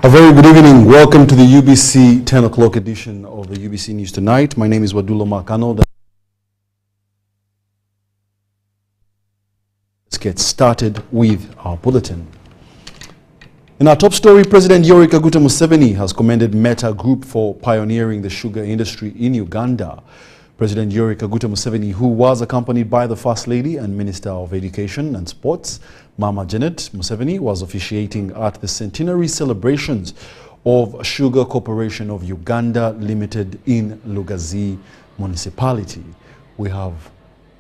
A very good evening. Welcome to the UBC 10 o'clock edition of the UBC News Tonight. My name is Wadulo Arnold. Let's get started with our bulletin. In our top story, President Yoweri Kaguta Museveni has commended Meta Group for pioneering the sugar industry in Uganda. President Yoweri Kaguta Museveni, who was accompanied by the First Lady and Minister of Education and Sports, Mama Janet Museveni, was officiating at the centenary celebrations of Sugar Corporation of Uganda Limited in Lugazi Municipality. We have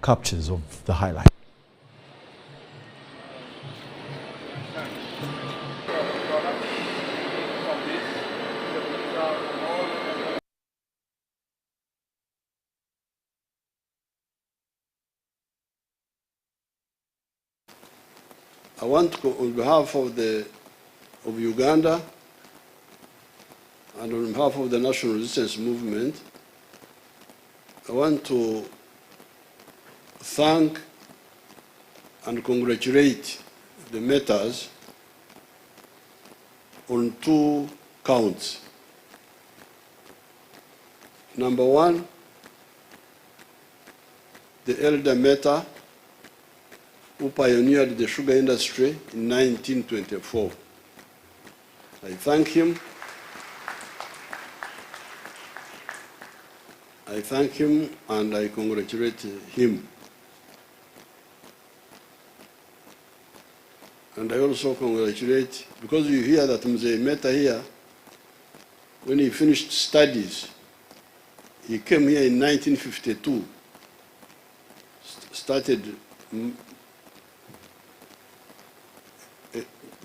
captures of the highlight. I want to, on behalf of Uganda and on behalf of the National Resistance Movement, I want to thank and congratulate the Metas on 2 counts. Number 1, the elder Meta, who pioneered the sugar industry in 1924. I thank him. And I congratulate him. And I also congratulate, because you hear that Mzee Meta here, when he finished studies, he came here in 1952, started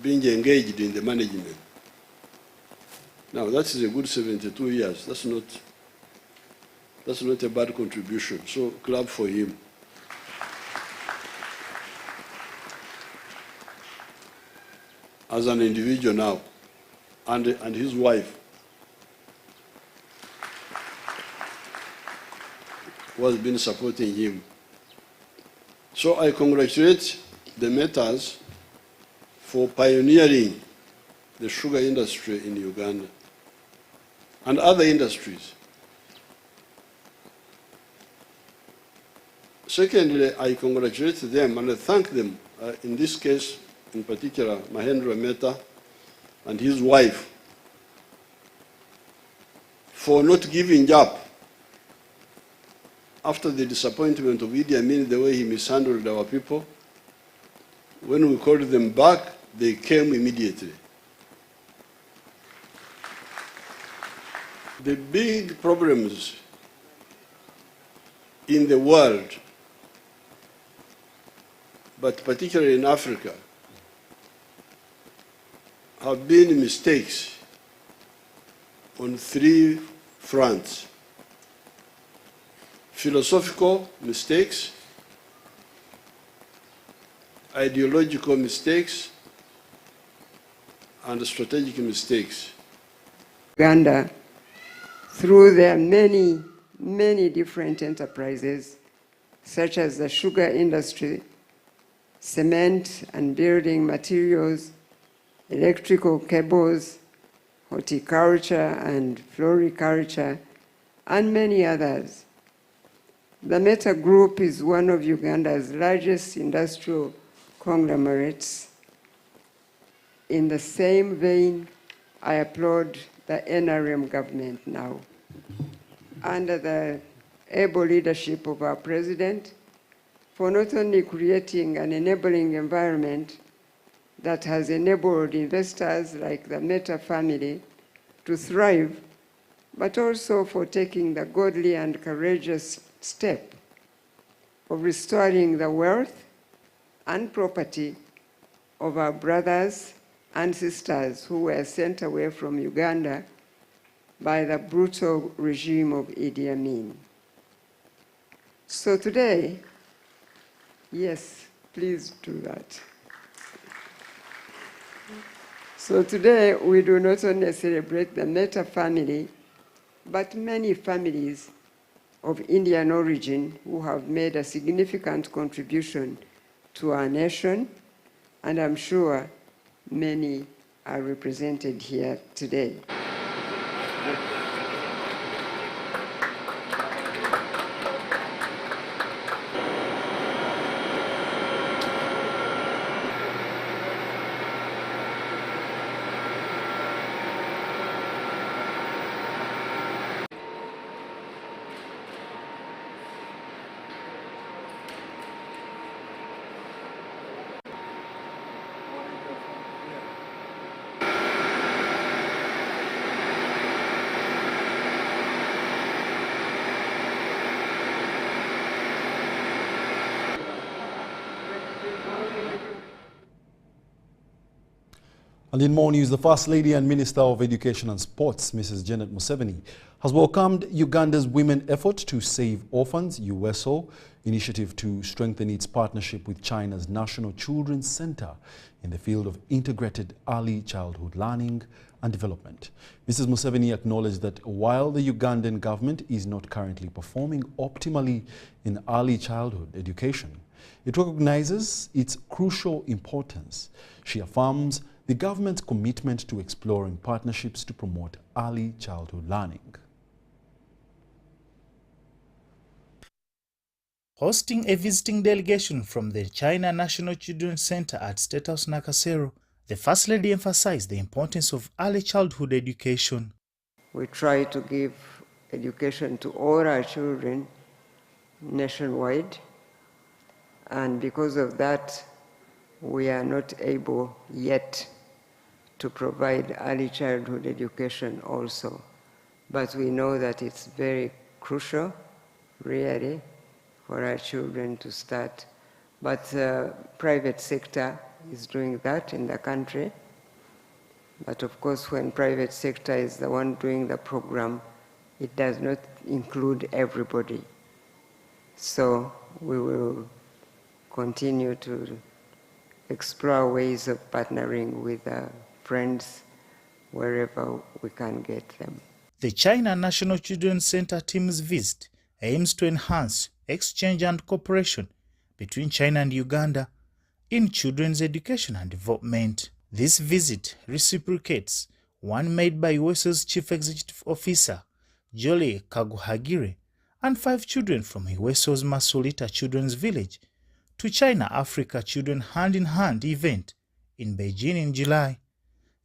being engaged in the management. Now that is a good 72 years. That's not a bad contribution. So clap for him. As an individual now, and his wife, who has been supporting him. So I congratulate the Metas for pioneering the sugar industry in Uganda and other industries. Secondly, I congratulate them and I thank them, in this case, in particular, Mahendra Meta and his wife, for not giving up after the disappointment of Idi Amin, the way he mishandled our people. When we called them back, they came immediately. The big problems in the world, but particularly in Africa, have been mistakes on 3 fronts. Philosophical mistakes, ideological mistakes, and strategic mistakes. Uganda, through their many different enterprises, such as the sugar industry, cement and building materials, electrical cables, horticulture and floriculture, and many others. The Meta Group is one of Uganda's largest industrial conglomerates. In the same vein, I applaud the NRM government now, under the able leadership of our president, for not only creating an enabling environment that has enabled investors like the Meta family to thrive, but also for taking the godly and courageous step of restoring the wealth and property of our brothers and sisters who were sent away from Uganda by the brutal regime of Idi Amin. So today, yes, please do that. So today, we do not only celebrate the Meta family, but many families of Indian origin who have made a significant contribution to our nation, and I'm sure many are represented here today. And in more news, the First Lady and Minister of Education and Sports, Mrs. Janet Museveni, has welcomed Uganda's women effort to save orphans, USO, initiative to strengthen its partnership with China's National Children's Center in the field of integrated early childhood learning and development. Mrs. Museveni acknowledged that while the Ugandan government is not currently performing optimally in early childhood education, it recognizes its crucial importance. She affirms the government's commitment to exploring partnerships to promote early childhood learning. Hosting a visiting delegation from the China National Children's Center at State House Nakasero, the First Lady emphasized the importance of early childhood education. We try to give education to all our children nationwide, and because of that, we are not able yet to provide early childhood education also. But we know that it's very crucial, really, for our children to start. But the private sector is doing that in the country. But of course, when private sector is the one doing the program, it does not include everybody. So we will continue to explore ways of partnering with friends wherever we can get them. The China National Children's Center team's visit aims to enhance exchange and cooperation between China and Uganda in children's education and development. This visit reciprocates one made by USO's Chief Executive Officer, Jolie Kaguhagire, and 5 children from USO's Masolita Children's Village to China-Africa Children Hand-in-Hand event in Beijing in July.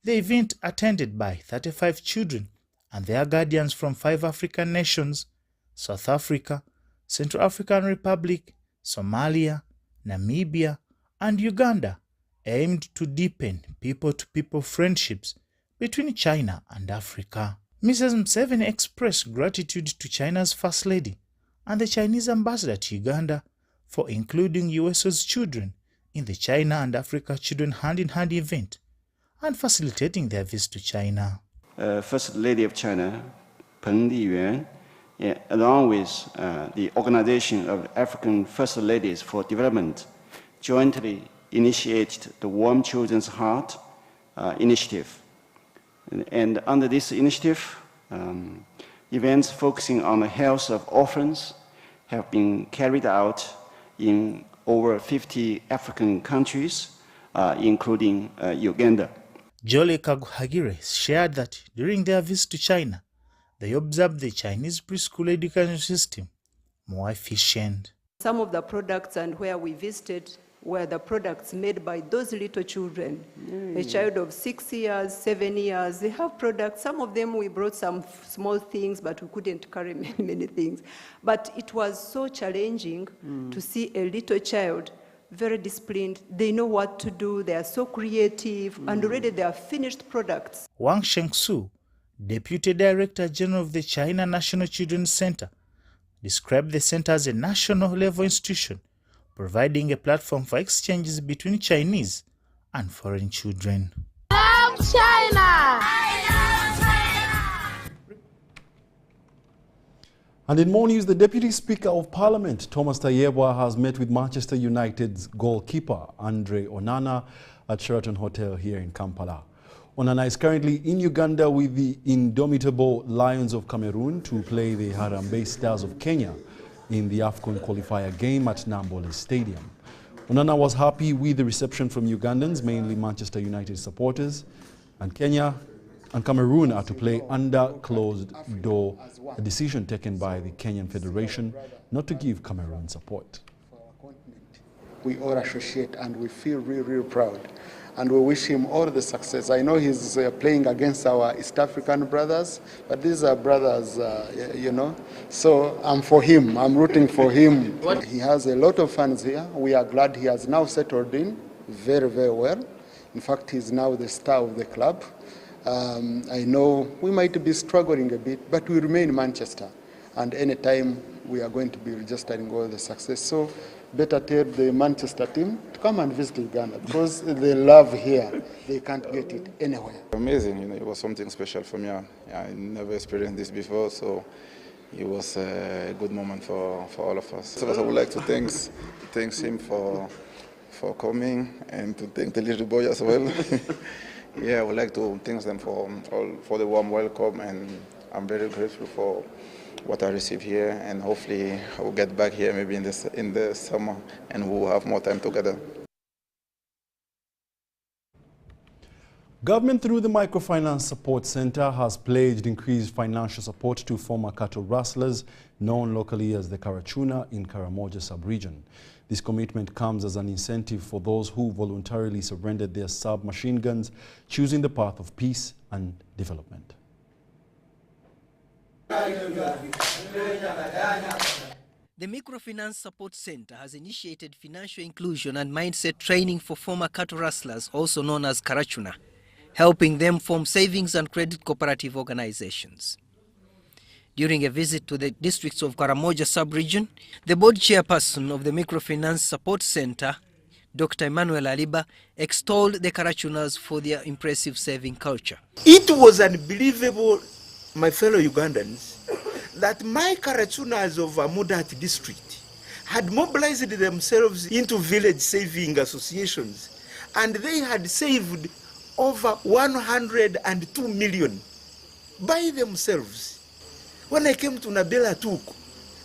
The event, attended by 35 children and their guardians from 5 African nations, South Africa, Central African Republic, Somalia, Namibia, and Uganda, aimed to deepen people-to-people friendships between China and Africa. Mrs. Museveni expressed gratitude to China's First Lady and the Chinese ambassador to Uganda for including USO's children in the China and Africa Children Hand-in-Hand event and facilitating their visit to China. First Lady of China, Peng Liyuan, along with the Organization of African First Ladies for Development, jointly initiated the Warm Children's Heart initiative. And under this initiative, events focusing on the health of orphans have been carried out in over 50 African countries, including Uganda. Jolie Kaguhagire shared that during their visit to China, they observed the Chinese preschool education system more efficient. Some of the products and where we visited were the products made by those little children. A child of 6 years, 7 years, they have products. Some of them we brought some small things, but we couldn't carry many things. But it was so challenging to see a little child, very disciplined. They know what to do. They are so creative, and already they are finished products. Wang Shengsu, Deputy Director General of the China National Children's Center, described the center as a national-level institution, providing a platform for exchanges between Chinese and foreign children. Love China! I love China! And in more news, the Deputy Speaker of Parliament, Thomas Tayebwa, has met with Manchester United's goalkeeper, Andre ONANA, at Sheraton Hotel here in Kampala. ONANA is currently in Uganda with the indomitable Lions of Cameroon to play the Harambee Stars of Kenya in the AFCON qualifier game at Nambole Stadium. ONANA was happy with the reception from Ugandans, mainly Manchester United supporters, And Kenya and Cameroon are to play under closed door, a decision taken by the Kenyan Federation not to give Cameroon support. We all associate and we feel really, really proud. And we wish him all the success. I know he's playing against our East African brothers, but these are brothers, you know. So I'm for him, I'm rooting for him. He has a lot of fans here. We are glad he has now settled in very, very well. In fact, he's now the star of the club. I know we might be struggling a bit, but we remain in Manchester. And anytime we are going to be registering all the success. So better tell the Manchester team to come and visit Uganda because they love here. They can't get it anywhere. Amazing, you know, it was something special for me. I never experienced this before, so it was a good moment for all of us. So I would like to thank him for coming and to thank the little boy as well. Yeah, I would like to thank them for the warm welcome, and I'm very grateful for what I received here, and hopefully I will get back here maybe in the summer and we'll have more time together. Government through the Microfinance Support Center has pledged increased financial support to former cattle rustlers known locally as the Karauna in Karamoja sub-region. This commitment comes as an incentive for those who voluntarily surrendered their submachine guns, choosing the path of peace and development. The Microfinance Support Center has initiated financial inclusion and mindset training for former cattle rustlers, also known as Karauna, helping them form savings and credit cooperative organizations. During a visit to the districts of Karamoja sub-region, the board chairperson of the Microfinance Support Center, Dr. Emmanuel Aliba, extolled the Karaunas for their impressive saving culture. It was unbelievable, my fellow Ugandans, that my Karaunas of Amudat district had mobilized themselves into village saving associations, and they had saved over 102 million by themselves. When I came to Nabela Tuku,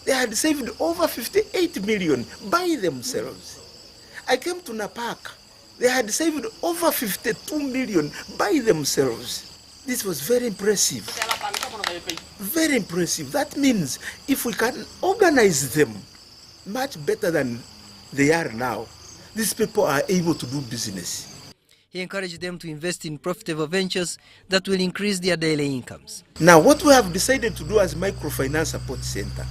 they had saved over 58 million by themselves. I came to Napak, they had saved over 52 million by themselves. This was very impressive. Very impressive. That means if we can organize them much better than they are now, these people are able to do business. He encouraged them to invest in profitable ventures that will increase their daily incomes. Now, what we have decided to do as Microfinance Support Center,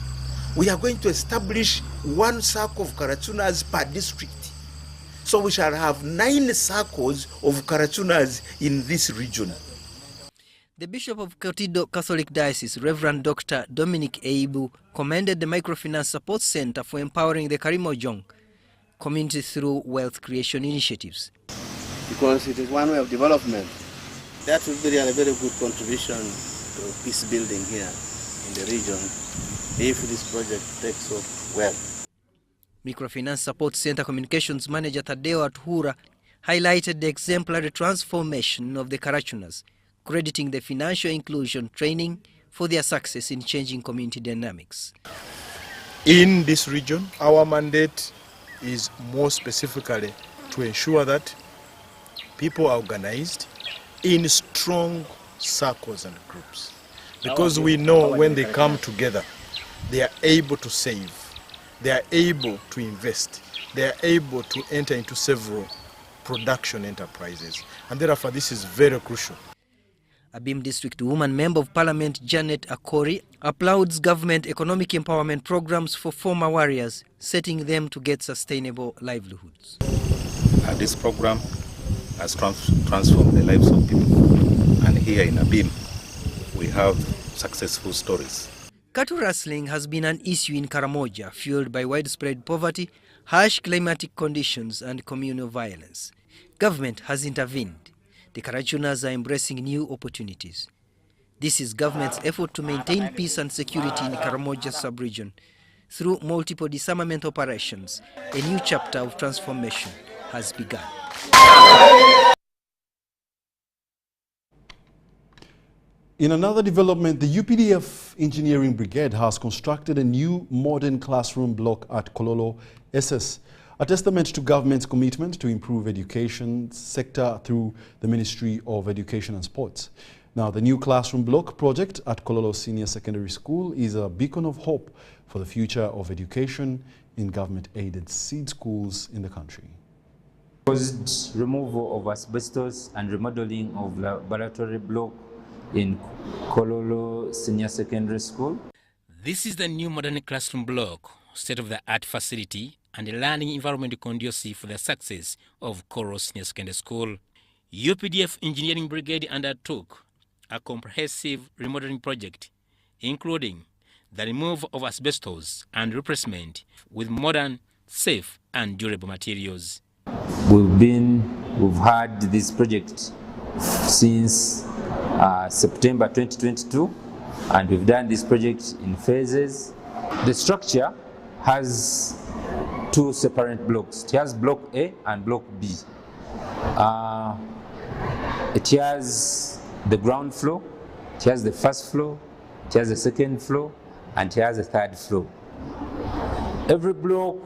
we are going to establish one circle of Karaunas per district. So we shall have 9 circles of Karaunas in this region. The Bishop of Kotido Catholic Diocese, Reverend Dr. Dominic Eibu, commended the Microfinance Support Center for empowering the Karimojong community through wealth creation initiatives. Because it is one way of development. That will be a very good contribution to peace building here in the region if this project takes off well. Microfinance Support Center Communications Manager Tadeo Atuhura highlighted the exemplary transformation of the Karaunas, crediting the financial inclusion training for their success in changing community dynamics. In this region, our mandate is more specifically to ensure that people are organized in strong circles and groups. Because we know when they come together, they are able to save, they are able to invest, they are able to enter into several production enterprises. And therefore, this is very crucial. Abim District Woman Member of Parliament Janet Akori applauds government economic empowerment programs for former warriors, setting them to get sustainable livelihoods. This program has transformed the lives of people, and here in Abim we have successful stories. Cattle rustling has been an issue in Karamoja, fueled by widespread poverty, harsh climatic conditions and communal violence. Government has intervened. The Karaunas are embracing new opportunities. This is government's effort to maintain peace and security in the Karamoja sub-region. Through multiple disarmament operations, a new chapter of transformation has begun. In another development, the UPDF Engineering Brigade has constructed a new modern classroom block at Kololo SS a testament to government's commitment to improve education sector through the Ministry of Education and Sports. Now, the new classroom block project at Kololo Senior Secondary School is a beacon of hope for the future of education in government-aided seed schools in the country. Proposed removal of asbestos and remodeling of laboratory block in Kololo Senior Secondary School. This is the new modern classroom block, state-of-the-art facility and a learning environment conducive for the success of COROS Senior Secondary School. UPDF Engineering Brigade undertook a comprehensive remodeling project, including the removal of asbestos and replacement with modern, safe and durable materials. We've had this project since September 2022, and we've done this project in phases. The structure has two separate blocks. It has block A and block B. It has the ground floor, it has the first floor, it has the second floor, and it has the third floor. Every block,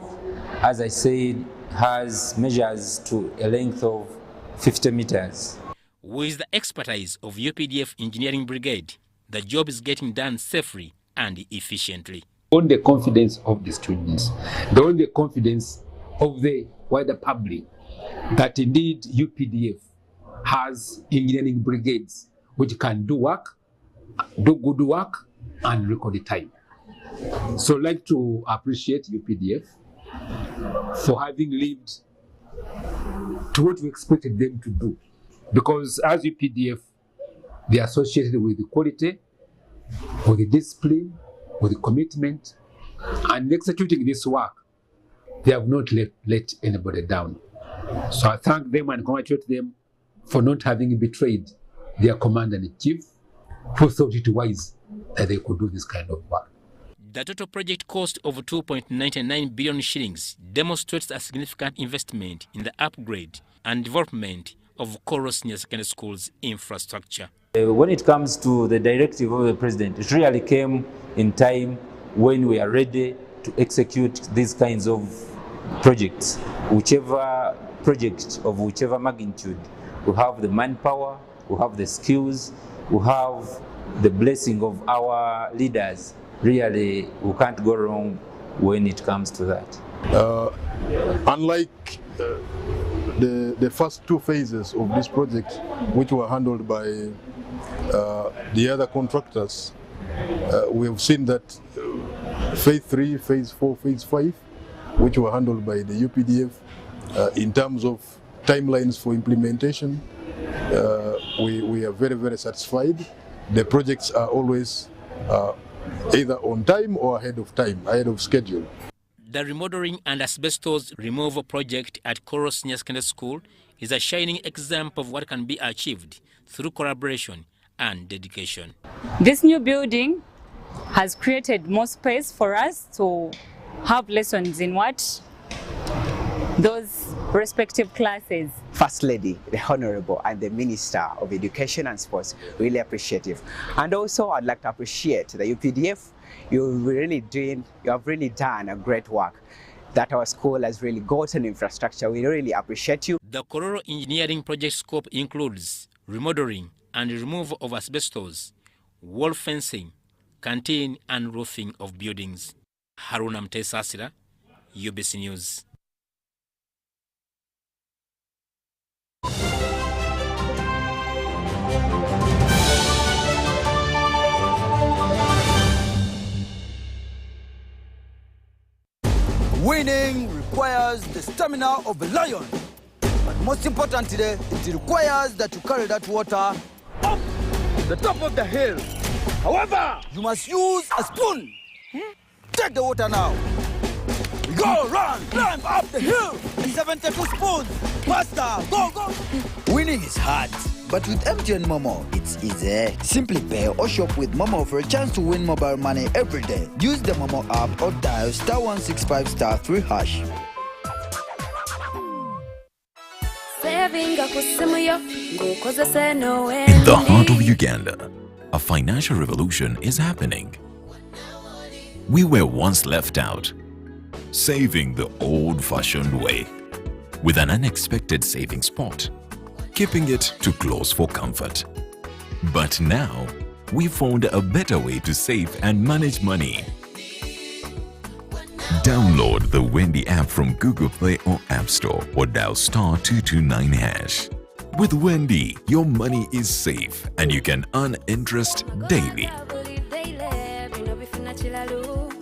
as I said, has measures to a length of 50 meters. With the expertise of UPDF Engineering Brigade, the job is getting done safely and efficiently. On the confidence of the students, on the confidence of the wider public, that indeed UPDF has engineering brigades which can do work, do good work, and record the time. So I'd like to appreciate UPDF for having lived to what we expected them to do. Because as UPDF, they are associated with the quality, with the discipline, with the commitment, and executing this work, they have not let anybody down. So I thank them and congratulate them for not having betrayed their commander-in-chief, who thought it wise that they could do this kind of work. The total project cost of 2.99 billion shillings demonstrates a significant investment in the upgrade and development of COROS Senior Secondary School's infrastructure. When it comes to the directive of the President, it really came in time when we are ready to execute these kinds of projects. Whichever project of whichever magnitude, we have the manpower, we have the skills, we have the blessing of our leaders. Really, we can't go wrong when it comes to that. Unlike the first two phases of this project, which were handled by the other contractors, we have seen that phase 3, phase 4, phase 5, which were handled by the UPDF, in terms of timelines for implementation, we are very, very satisfied. The projects are always either on time or ahead of time, ahead of schedule. The remodeling and asbestos removal project at COROS Senior Secondary School is a shining example of what can be achieved through collaboration and dedication. This new building has created more space for us to have lessons in those respective classes. First Lady, the Honorable, and the Minister of Education and Sports, really appreciative. And also I'd like to appreciate the UPDF. You have really done a great work that our school has really gotten infrastructure. We really appreciate you. The Kololo engineering project scope includes remodeling and removal of asbestos, wall fencing, canteen and roofing of buildings. Haruna Mtesasira, UBC News. Winning requires the stamina of a lion. But most importantly, it requires that you carry that water up the top of the hill. However, you must use a spoon. Take the water now. Go, run, climb up the hill in 72 spoons. Faster, go, go. Winning is hard, but with MTN Momo, it's easy. Simply pay or shop with Momo for a chance to win mobile money every day. Use the Momo app or dial *165*3#. In the heart of Uganda, a financial revolution is happening. We were once left out, saving the old-fashioned way. With an unexpected saving spot, keeping it too close for comfort. But now, we found a better way to save and manage money. Download the Wendy app from Google Play or App Store or dial *229#. With Wendy, your money is safe and you can earn interest daily.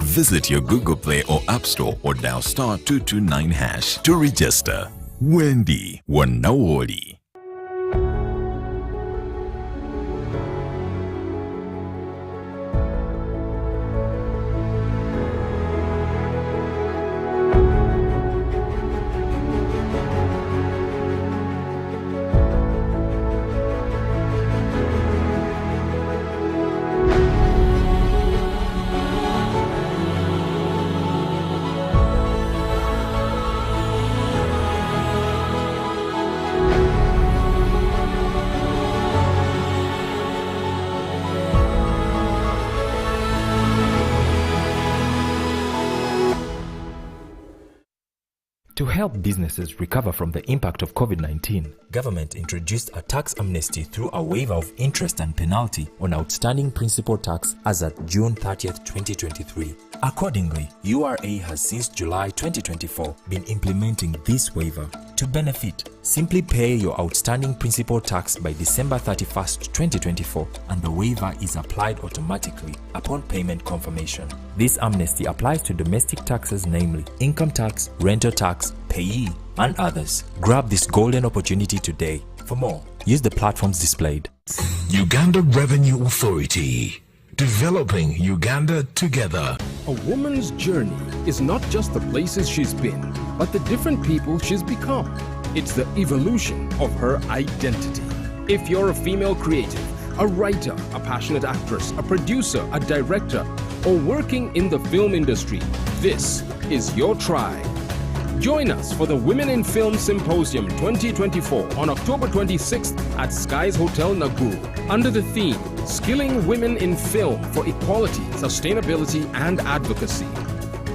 Visit your Google Play or App Store or dial *229# to register. Wendy, Wanawoli. To help businesses recover from the impact of COVID-19, government introduced a tax amnesty through a waiver of interest and penalty on outstanding principal tax as at June 30th, 2023. Accordingly, URA has since July 2024 been implementing this waiver. To benefit, simply pay your outstanding principal tax by December 31st, 2024, and the waiver is applied automatically upon payment confirmation. This amnesty applies to domestic taxes, namely income tax, rental tax, payee, and others. Grab this golden opportunity today. For more, use the platforms displayed. Uganda Revenue Authority. Developing Uganda together. A woman's journey is not just the places she's been, but the different people she's become. It's the evolution of her identity. If you're a female creative, a writer, a passionate actress, a producer, a director, or working in the film industry, this is your tribe. Join us for the Women in Film Symposium 2024 on October 26th at Skies Hotel Nakuru under the theme Skilling Women in Film for Equality, Sustainability and Advocacy.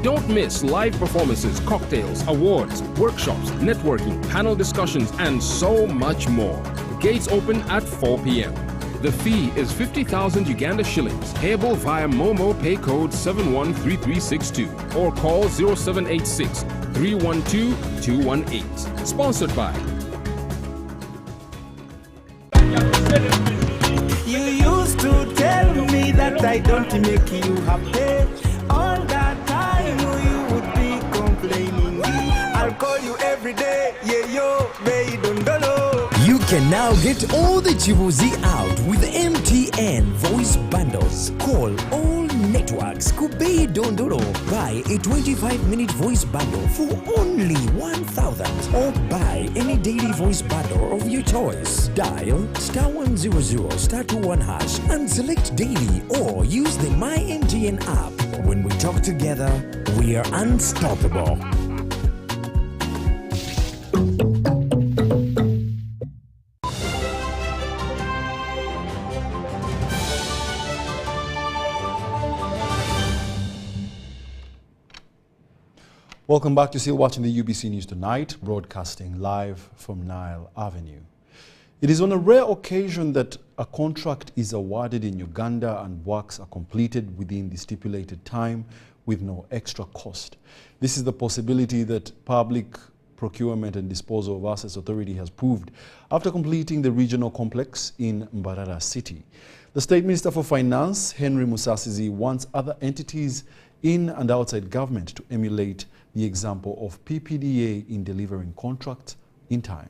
Don't miss live performances, cocktails, awards, workshops, networking, panel discussions, and so much more. Gates open at 4 p.m. The fee is 50,000 Uganda shillings, payable via Momo Pay Code 713362 or call 0786 312 218. Sponsored by. You used to tell me that I don't make you happy. All that time you would be complaining. I'll call you every day. Yeah, yo, baby, don't know. You can now get all the Chibuzi out with MTN voice bundles. Call all networks. Kubei Dondoro. Buy a 25-minute voice bundle for only 1,000. Or buy any daily voice bundle of your choice. Dial *100 *21# and select daily or use the My MTN app. When we talk together, we are unstoppable. Welcome back. You're still watching the UBC News Tonight, broadcasting live from Nile Avenue. It is on a rare occasion that a contract is awarded in Uganda and works are completed within the stipulated time with no extra cost. This is the possibility that Public Procurement and Disposal of Assets Authority has proved after completing the regional complex in Mbarara City. The State Minister for Finance, Henry Musasizi, wants other entities in and outside government to emulate the example of PPDA in delivering contracts in time.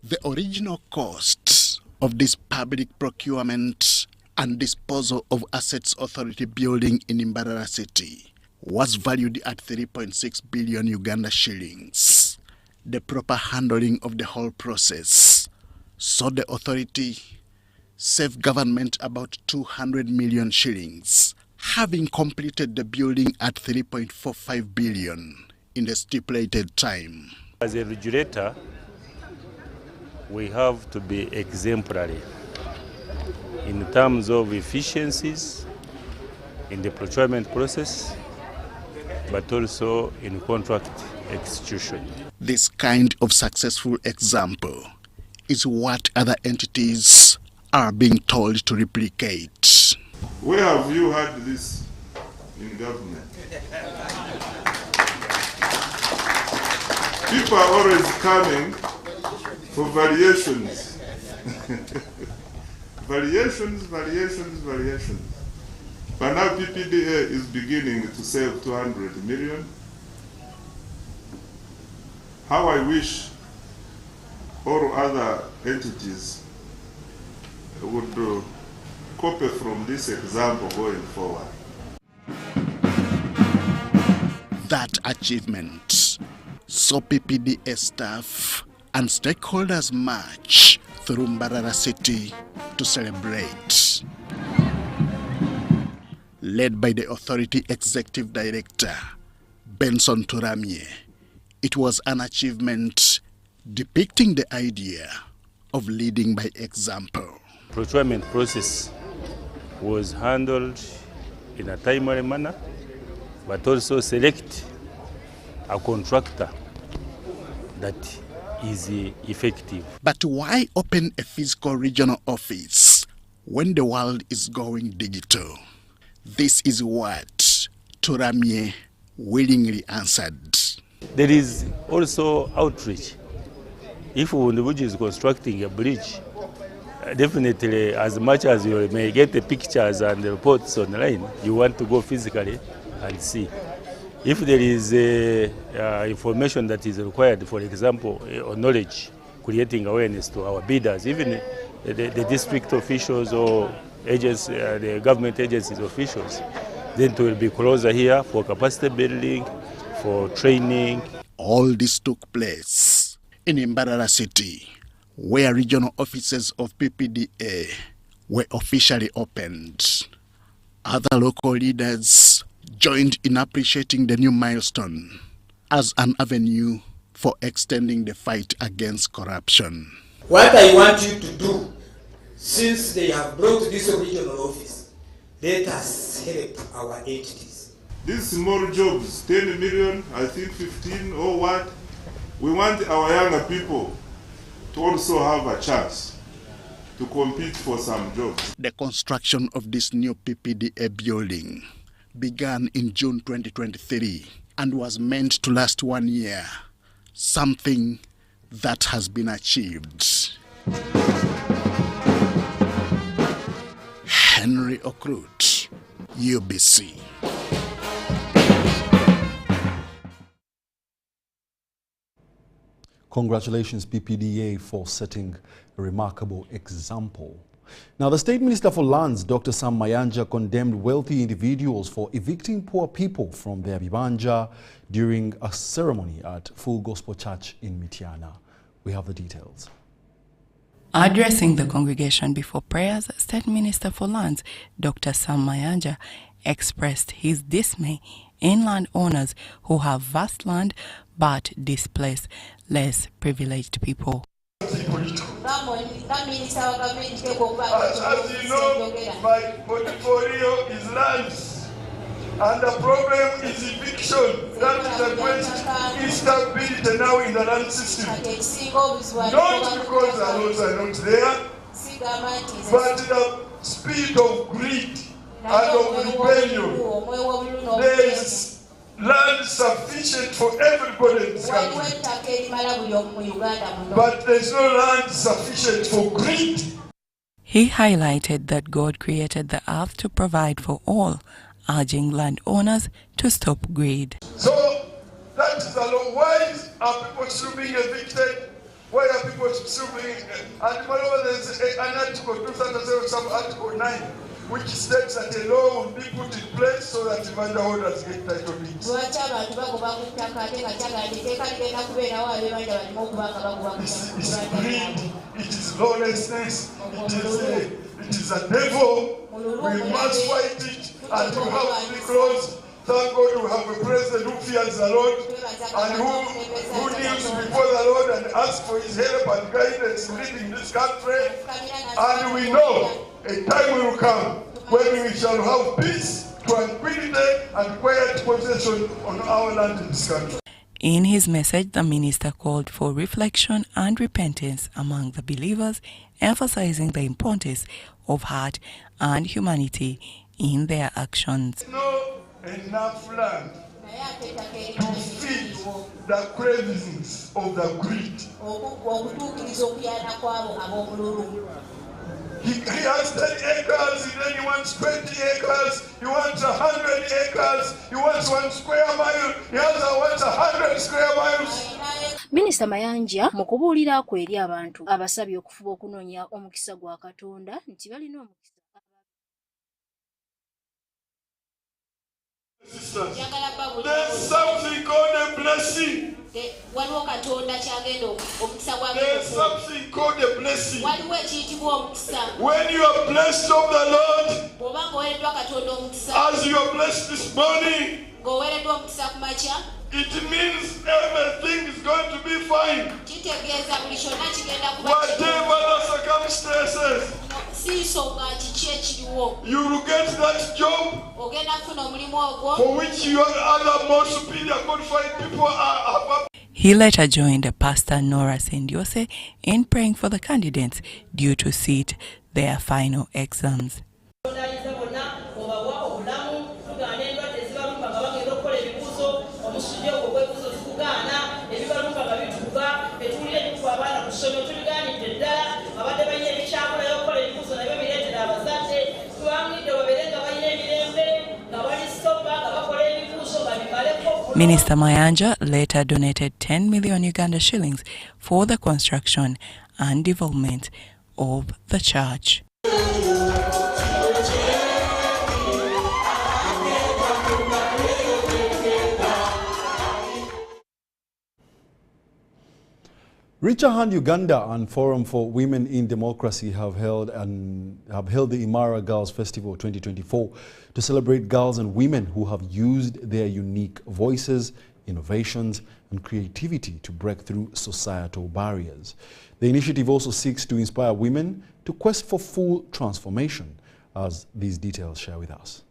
The original cost of this Public Procurement and Disposal of Assets Authority building in Imara City was valued at 3.6 billion Uganda shillings. The proper handling of the whole process saw the authority save government about 200 million shillings, having completed the building at 3.45 billion in the stipulated time. As a regulator, we have to be exemplary in terms of efficiencies in the procurement process, but also in contract execution. This kind of successful example is what other entities are being told to replicate. Where have you had this in government? People are always coming for variations. Variations. But now PPPA is beginning to save 200 million. How I wish all other entities would copy from this example going forward. That achievement saw PPDA staff and stakeholders march through Mbarara City to celebrate. Led by the Authority Executive Director, Benson Turamye, it was an achievement depicting the idea of leading by example. Procurement process was handled in a timely manner, but also select a contractor that is effective. But why open a physical regional office when the world is going digital? This is what Turamye willingly answered. There is also outreach. If Wundubuji is constructing a bridge, definitely as much as you may get the pictures and the reports online, you want to go physically and see. If there is information that is required, for example, or knowledge, creating awareness to our bidders, even the district officials or agents, the government agencies officials, then it will be closer here for capacity building, for training. All this took place in Mbarara City, where regional offices of PPDA were officially opened. Other local leaders joined in appreciating the new milestone as an avenue for extending the fight against corruption. What I want you to do, since they have brought this regional office, let us help our entities. These small jobs, 10 million, I think 15 or what, we want our younger people to also have a chance to compete for some jobs. The construction of this new PPDA building began in June 2023 and was meant to last 1 year, something that has been achieved. Henry Okrut, UBC. Congratulations, PPDA, for setting a remarkable example. Now, the State Minister for Lands, Dr. Sam Mayanja, condemned wealthy individuals for evicting poor people from their bibanja during a ceremony at Full Gospel Church in Mityana. We have the details. Addressing the congregation before prayers, State Minister for Lands, Dr. Sam Mayanja, expressed his dismay in landowners who have vast land but displace less privileged people. As you know, my portfolio is lands, and the problem is eviction. That is the great instability now in the land system. Not because the laws are not there, but the speed of greed and of rebellion. There is land sufficient for everybody in this country, but there's no land sufficient for greed. He highlighted that God created the earth to provide for all, urging landowners to stop greed. So that is the law. Why are people still being evicted? Why are people still being... And moreover, there's an article, 237, some article 9, which states that a law will be put in place so that the holders get title deeds. It's greed, it is lawlessness, it is a devil. We must fight it, and we have to be close. Thank God we have a president who fears the Lord and who kneels before the Lord and asks for his help and guidance in leading this country. And we know a time will come when we shall have peace, tranquility, and quiet possession on our land in this country. In his message, the minister called for reflection and repentance among the believers, emphasizing the importance of heart and humanity in their actions. No enough land to feed the cravings of the greed. He has 10 acres, then he wants 20 acres, he wants 100 acres, he wants 1 square mile, he wants 100 square miles. Minisita Mayanja mu kubuulira kwe eri abantu abasabye okufuba okunoonya omukisa gwa Katonda nti balina omukisa. There's something called a blessing. There's something called a blessing. When you are blessed of the Lord, as you are blessed this morning, it means everything is going to be fine. Whatever the circumstances, you will get that job for which your other more superior qualified people are. He later joined Pastor Nora Sendiose in praying for the candidates due to sit their final exams. Minister Mayanja later donated 10 million Uganda shillings for the construction and development of the church. Richer Hand Uganda and Forum for Women in Democracy have held the Imara Girls Festival 2024 to celebrate girls and women who have used their unique voices, innovations and creativity to break through societal barriers. The initiative also seeks to inspire women to quest for full transformation, as these details share with us.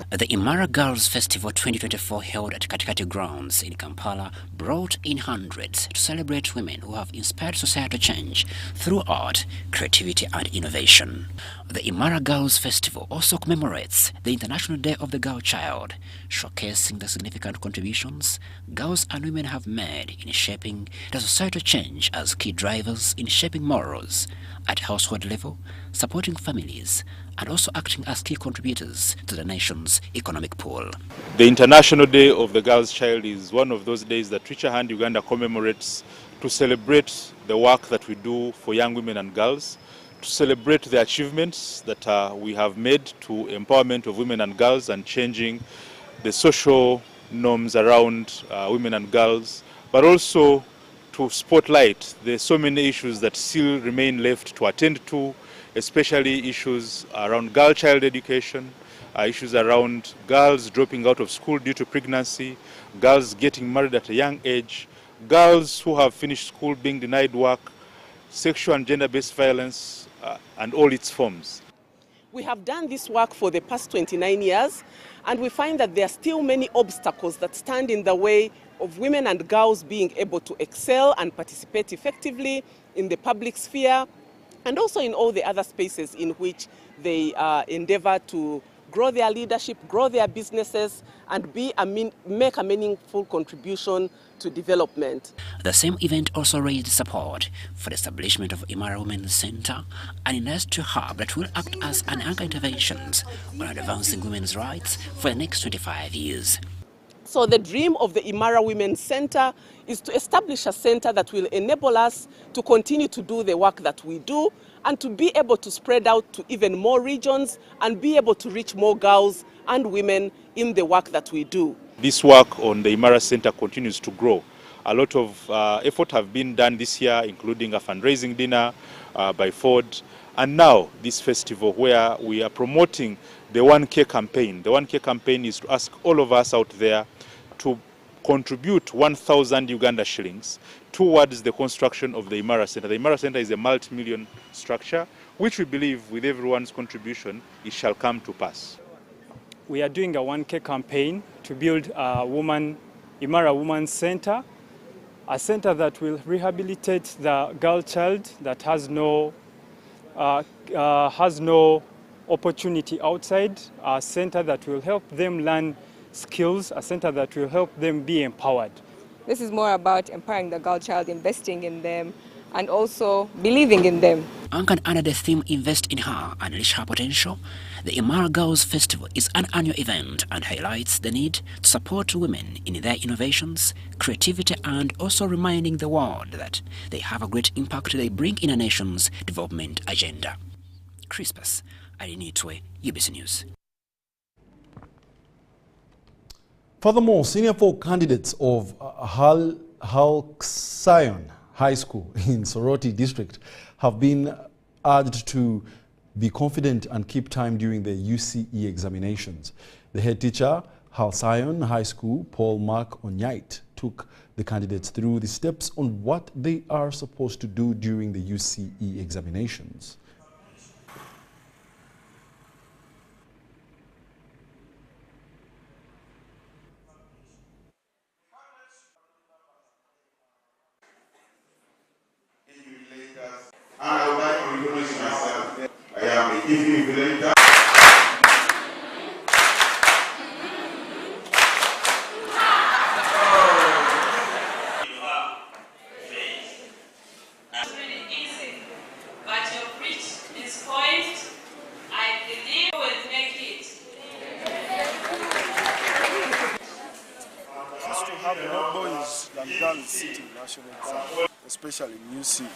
The Imara Girls Festival 2024 held at Katikati Grounds in Kampala brought in hundreds to celebrate women who have inspired societal change through art, creativity and innovation. The Imara Girls Festival also commemorates the International Day of the Girl Child, showcasing the significant contributions girls and women have made in shaping the societal change as key drivers in shaping morals at household level, supporting families, and also acting as key contributors to the nation's economic pool. The International Day of the Girl's Child is one of those days that Richer Hand Uganda commemorates to celebrate the work that we do for young women and girls, to celebrate the achievements that we have made to empowerment of women and girls and changing the social norms around women and girls, but also to spotlight the so many issues that still remain left to attend to, especially issues around girl-child education, issues around girls dropping out of school due to pregnancy, girls getting married at a young age, girls who have finished school being denied work, sexual and gender-based violence, and all its forms. We have done this work for the past 29 years, and we find that there are still many obstacles that stand in the way of women and girls being able to excel and participate effectively in the public sphere, and also in all the other spaces in which they endeavor to grow their leadership, grow their businesses, and make a meaningful contribution to development. The same event also raised support for the establishment of Imara Women's Center, an industrial hub that will act as an anchor interventions on advancing women's rights for the next 25 years. So the dream of the Imara Women's Center is to establish a center that will enable us to continue to do the work that we do and to be able to spread out to even more regions and be able to reach more girls and women in the work that we do. This work on the Imara Center continues to grow. A lot of effort have been done this year, including a fundraising dinner by Ford, and now this festival where we are promoting the 1K campaign. The 1K campaign is to ask all of us out there to contribute 1,000 Uganda shillings towards the construction of the Imara Center. The Imara Center is a multi-million structure, which we believe with everyone's contribution, it shall come to pass. We are doing a 1K campaign to build a Imara Women's Center, a center that will rehabilitate the girl child that has no opportunity outside, a center that will help them learn skills, a center that will help them be empowered. This is more about empowering the girl child, investing in them, and also believing in them. Under the theme Invest in Her, Unleash Her Potential, the Imara Girls Festival is an annual event and highlights the need to support women in their innovations, creativity, and also reminding the world that they have a great impact they bring in a nation's development agenda. Crispus Alinitwe, UBC News. Furthermore, senior folk candidates of Halion High School in Soroti District have been urged to be confident and keep time during the UCE examinations. The head teacher, Halion High School, Paul Mark Onyait, took the candidates through the steps on what they are supposed to do during the UCE examinations. I would like to introduce myself. I am a evening villager. It's really easy, but your preach is point. I believe you will make it. Used to have more boys than girls sitting national exam, especially in UCE.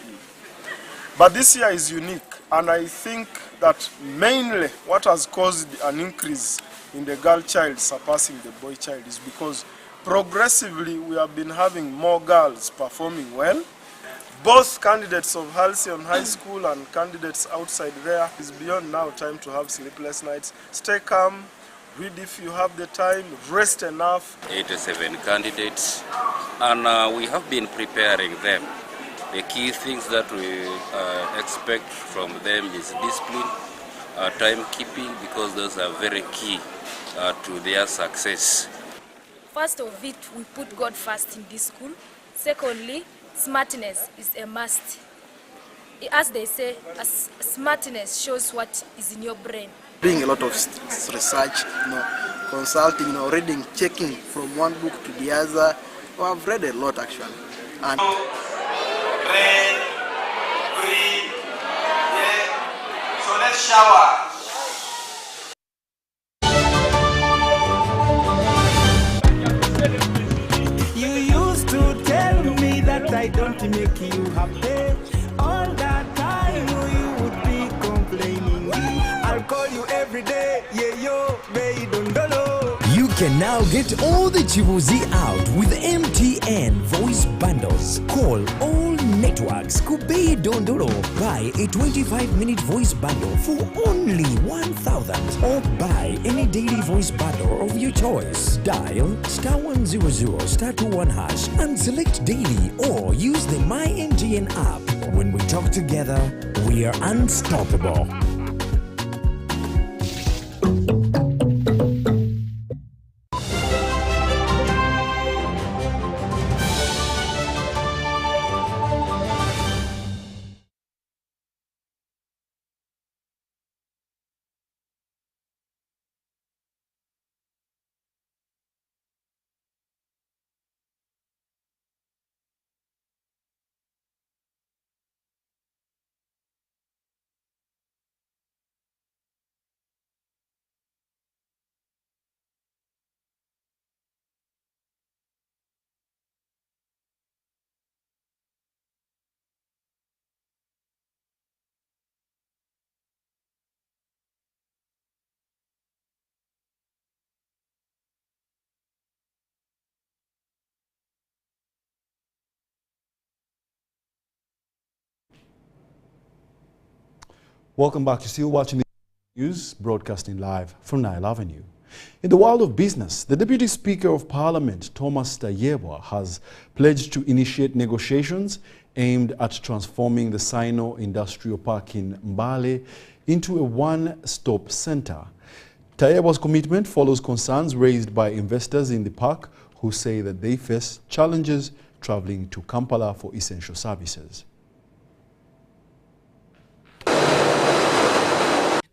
But this year is unique, and I think that mainly what has caused an increase in the girl child surpassing the boy child is because progressively we have been having more girls performing well. Both candidates of Halion High School and candidates outside there. It's beyond now time to have sleepless nights. Stay calm, read if you have the time, rest enough. 87 candidates, and we have been preparing them. The key things that we expect from them is discipline, timekeeping, because those are very key to their success. First of it, we put God first in this school. Secondly, smartness is a must. As they say, smartness shows what is in your brain. Doing a lot of research, consulting, reading, checking from one book to the other. Well, I've read a lot actually. And red, green, yeah. So let's shower. You used to tell me that I don't make you happy. All that time you would be complaining. I'll call you every day, yeah yo, baby don't know. You can now get all the Chibuzi out with MTN voice bundles. Call all networks Kubei Dondoro. Buy a 25-minute voice bundle for only 1,000 or buy any daily voice bundle of your choice. Dial *100 *21# and select daily or use the My MTN app. When we talk together, we are unstoppable. Welcome back. You're still watching the news, broadcasting live from Nile Avenue. In the world of business, the Deputy Speaker of Parliament, Thomas Tayebwa, has pledged to initiate negotiations aimed at transforming the Seno Industrial Park in Mbale into a one-stop center. Tayebwa's commitment follows concerns raised by investors in the park who say that they face challenges traveling to Kampala for essential services.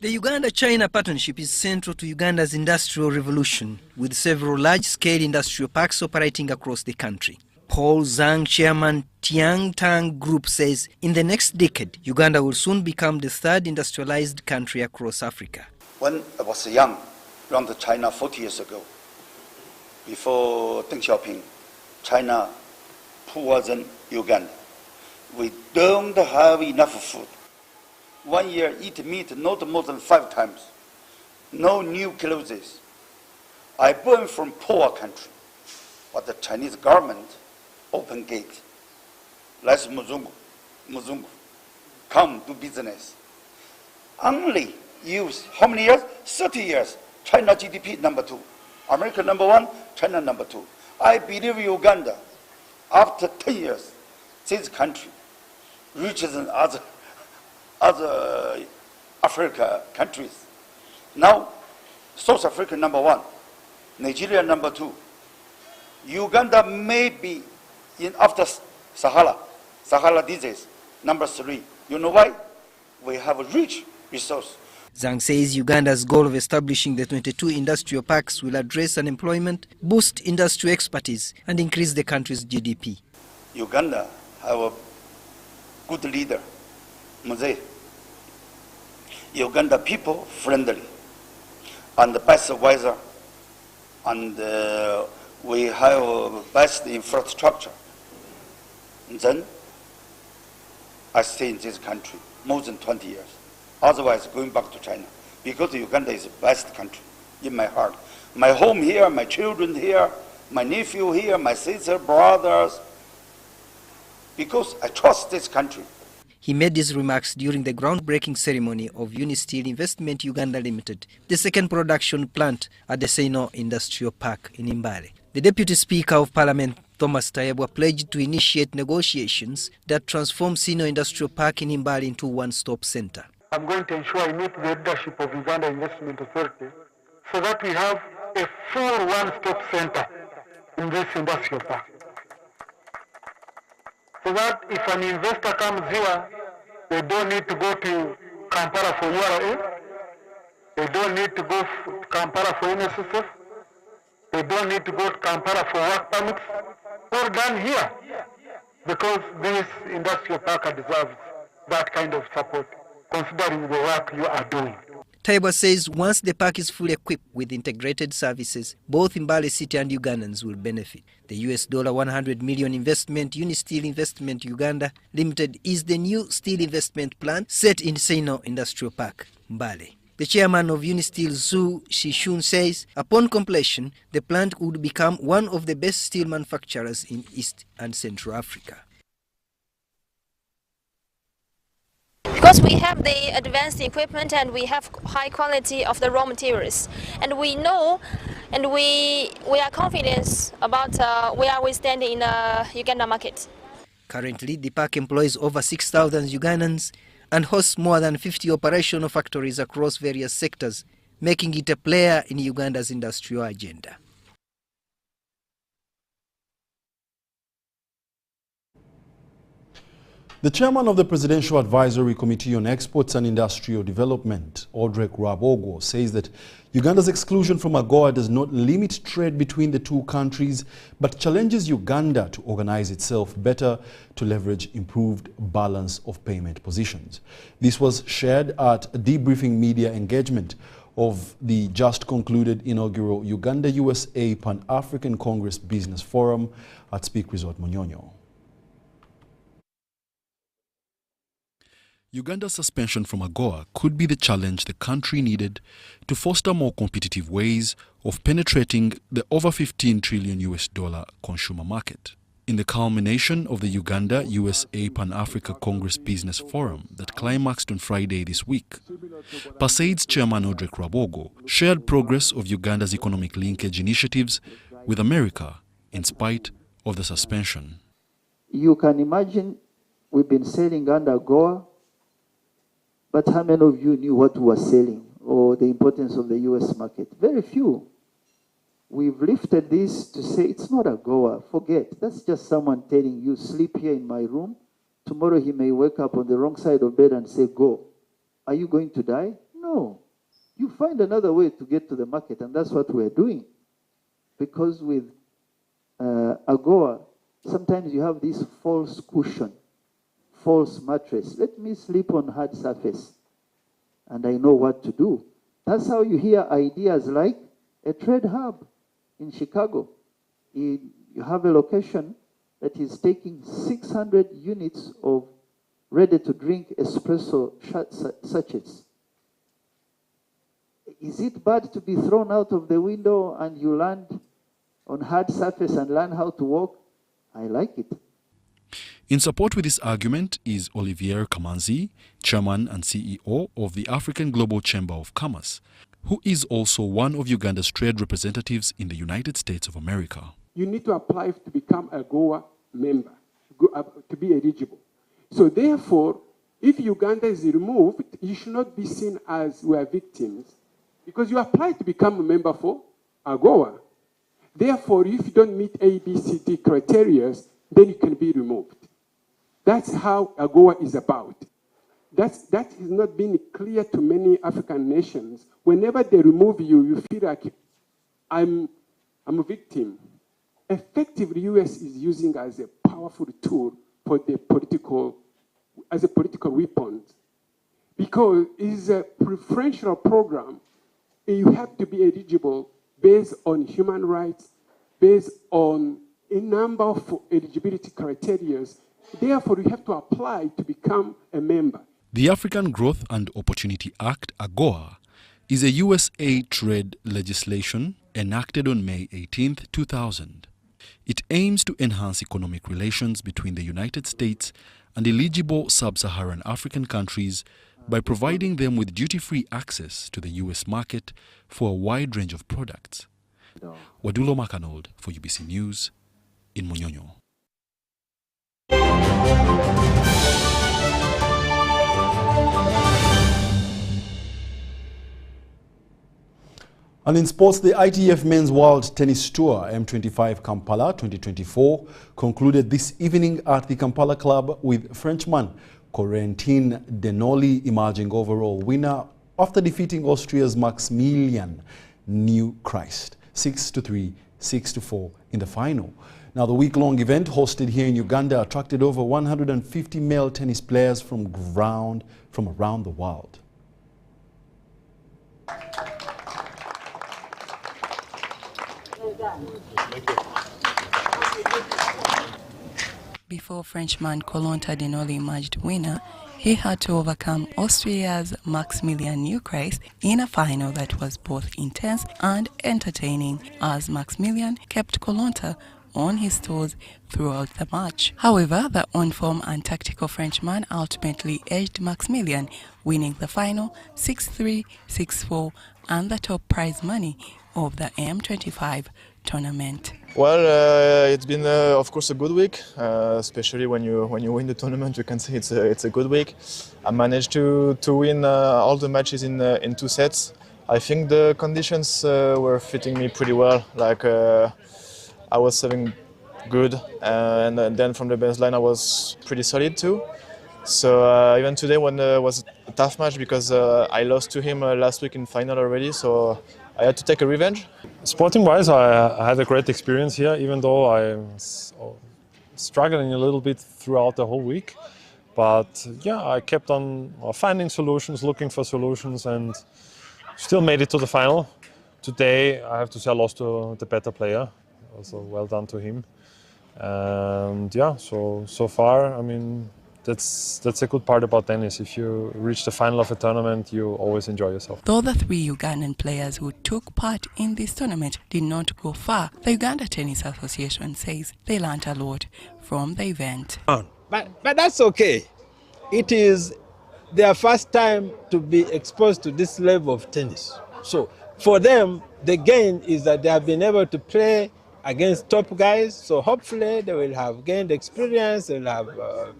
The Uganda-China partnership is central to Uganda's industrial revolution, with several large-scale industrial parks operating across the country. Paul Zhang, chairman Tiang Tang Group, says in the next decade, Uganda will soon become the third industrialized country across Africa. When I was young, around China 40 years ago, before Deng Xiaoping, China poorer than Uganda. We don't have enough food. 1 year eat meat not more than 5 times. No new clothes. I born from poor country, but the Chinese government open gate. Let's Muzungu, come do business. Only use how many years? 30 years. China GDP number 2, America number 1, China number 2. I believe Uganda, after 10 years, this country richer than other Africa countries. Now, South Africa number 1, Nigeria number 2. Uganda may be in after Sahara disease, number 3. You know why? We have a rich resource. Zhang says Uganda's goal of establishing the 22 industrial parks will address unemployment, boost industrial expertise, and increase the country's GDP. Uganda have a good leader, Mzee. Uganda people friendly and the best wiser, and we have best infrastructure. And then I stay in this country more than 20 years. Otherwise, going back to China, because Uganda is the best country in my heart. My home here, my children here, my nephew here, my sister, brothers, because I trust this country. He made these remarks during the groundbreaking ceremony of Unisteel Investment Uganda Limited, the second production plant at the Seno Industrial Park in Mbale. The Deputy Speaker of Parliament, Thomas Tayebwa, pledged to initiate negotiations that transform Seno Industrial Park in Mbale into a one-stop center. I'm going to ensure I meet the leadership of Uganda Investment Authority so that we have a full one-stop center in this industrial park. So that if an investor comes here, they don't need to go to Kampala for URA, they don't need to go to Kampala for NSSF, they don't need to go to Kampala for work permits, all done here, because this industrial park deserves that kind of support, considering the work you are doing. Tayebwa says once the park is fully equipped with integrated services, both Mbale City and Ugandans will benefit. The US $100 million investment, Unisteel Investment Uganda Limited, is the new steel investment plant set in Seno Industrial Park, Mbale. The chairman of Unisteel, Zhu Shishun, says upon completion, the plant would become one of the best steel manufacturers in East and Central Africa. Because we have the advanced equipment and we have high quality of the raw materials, and we know and we are confident about where we stand in the Uganda market. Currently, the park employs over 6,000 Ugandans and hosts more than 50 operational factories across various sectors, making it a player in Uganda's industrial agenda. The chairman of the Presidential Advisory Committee on Exports and Industrial Development, Audrey Rabogo, says that Uganda's exclusion from AGOA does not limit trade between the two countries, but challenges Uganda to organize itself better to leverage improved balance of payment positions. This was shared at a debriefing media engagement of the just concluded inaugural Uganda-USA Pan-African Congress Business Forum at Speak Resort Munyonyo. Uganda's suspension from AGOA could be the challenge the country needed to foster more competitive ways of penetrating the over $15 trillion consumer market. in the culmination of the Uganda-USA Pan-Africa Congress Business Forum that climaxed on Friday this week. PASAID's chairman Audrey Rabogo shared progress of Uganda's economic linkage initiatives with America in spite of the suspension. You can imagine we've been selling under AGOA, but how many of you knew what we were selling or the importance of the US market? Very few. We've lifted this to say it's not AGOA, forget. That's just someone telling you, sleep here in my room. Tomorrow he may wake up on the wrong side of bed and say, go. Are you going to die? No. You find another way to get to the market, and that's what we're doing. Because with AGOA, sometimes you have this false cushion, false mattress. Let me sleep on hard surface, and I know what to do. That's how you hear ideas like a trade hub in Chicago. You have a location that is taking 600 units of ready-to-drink espresso sachets. Is it bad to be thrown out of the window and you land on hard surface and learn how to walk? I like it. In support with this argument is Olivier Kamanzi, chairman and CEO of the African Global Chamber of Commerce, who is also one of Uganda's trade representatives in the United States of America. You need to apply to become a AGOA member, to be eligible. So therefore, if Uganda is removed, you should not be seen as we are victims, because you apply to become a member for AGOA. Therefore, if you don't meet A, B, C, D criteria, then you can be removed. That's how AGOA is about. That has not been clear to many African nations. Whenever they remove you, you feel like I'm a victim. Effectively, US is using as a powerful tool for the as a political weapon. Because it's a preferential program, you have to be eligible based on human rights, based on a number of eligibility criteria. Therefore, you have to apply to become a member. The African Growth and Opportunity Act, AGOA, is a USA trade legislation enacted on May 18, 2000. It aims to enhance economic relations between the United States and eligible sub-Saharan African countries by providing them with duty-free access to the US market for a wide range of products. Wadulo Arnold for UBC News in Munyonyo. And in sports, the ITF Men's World Tennis Tour M25 Kampala 2024 concluded this evening at the Kampala Club with Frenchman Corentin Denoli emerging overall winner after defeating Austria's Maximilian Newchrist 6-3, 6-4 in the final. Now, the week-long event hosted here in Uganda attracted over 150 male tennis players from around the world. Before Frenchman Corentin Denoli emerged winner, he had to overcome Austria's Maximilian Newchrist in a final that was both intense and entertaining, as Maximilian kept Corentin on his toes throughout the match. However, the on-form and tactical Frenchman ultimately edged Maximilian, winning the final 6-3, 6-4 and the top prize money of the M25 tournament. Well, it's been of course a good week, especially when you win the tournament. You can say it's a good week. I managed to win all the matches in 2 sets. I think the conditions were fitting me pretty well. Like I was serving good, and then from the baseline I was pretty solid too. So even today when was a tough match because I lost to him last week in final already. So I had to take a revenge. Sporting-wise, I had a great experience here, even though I was struggling a little bit throughout the whole week. But yeah, I kept on finding solutions, looking for solutions, and still made it to the final. Today, I have to say I lost to the better player. Also, well done to him. And yeah, so far, I mean, that's a good part about tennis. If you reach the final of a tournament, you always enjoy yourself. Though the 3 Ugandan players who took part in this tournament did not go far, the Uganda Tennis Association says they learned a lot from the event. But that's okay. It is their first time to be exposed to this level of tennis. So for them, the gain is that they have been able to play against top guys. So hopefully they will have gained experience, they'll have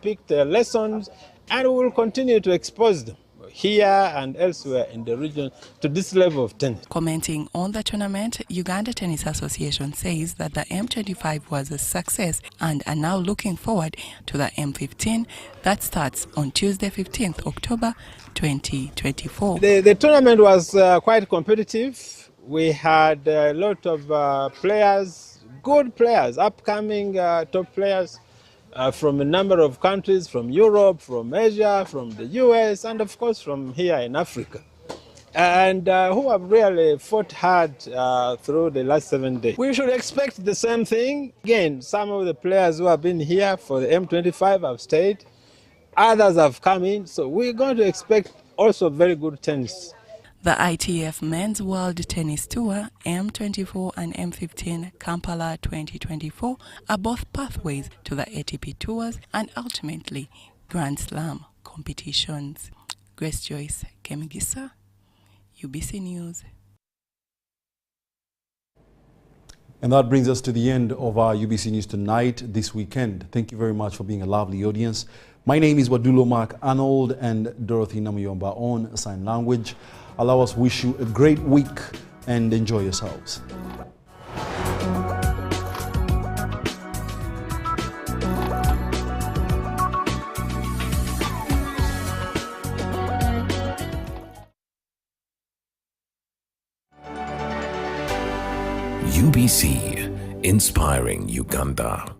picked their lessons, and we will continue to expose them here and elsewhere in the region to this level of tennis. Commenting on the tournament, Uganda Tennis Association says that the M25 was a success and are now looking forward to the M15 that starts on Tuesday, 15th October 2024. The tournament was quite competitive. We had a lot of players, good players, upcoming top players. From a number of countries, from Europe, from Asia, from the US, and of course from here in Africa, and who have really fought hard through the last 7 days. We should expect the same thing. Again, some of the players who have been here for the M25 have stayed, others have come in, so we're going to expect also very good tennis. The ITF Men's World Tennis Tour M24 and M15 Kampala 2024 are both pathways to the ATP Tours and ultimately Grand Slam competitions. Grace Joyce Kemigisa, UBC News. And that brings us to the end of our UBC News Tonight this weekend. Thank you very much for being a lovely audience. My name is Wadulo Mark Arnold and Dorothy Namuyomba on Sign Language. Allow us to wish you a great week and enjoy yourselves. UBC, inspiring Uganda.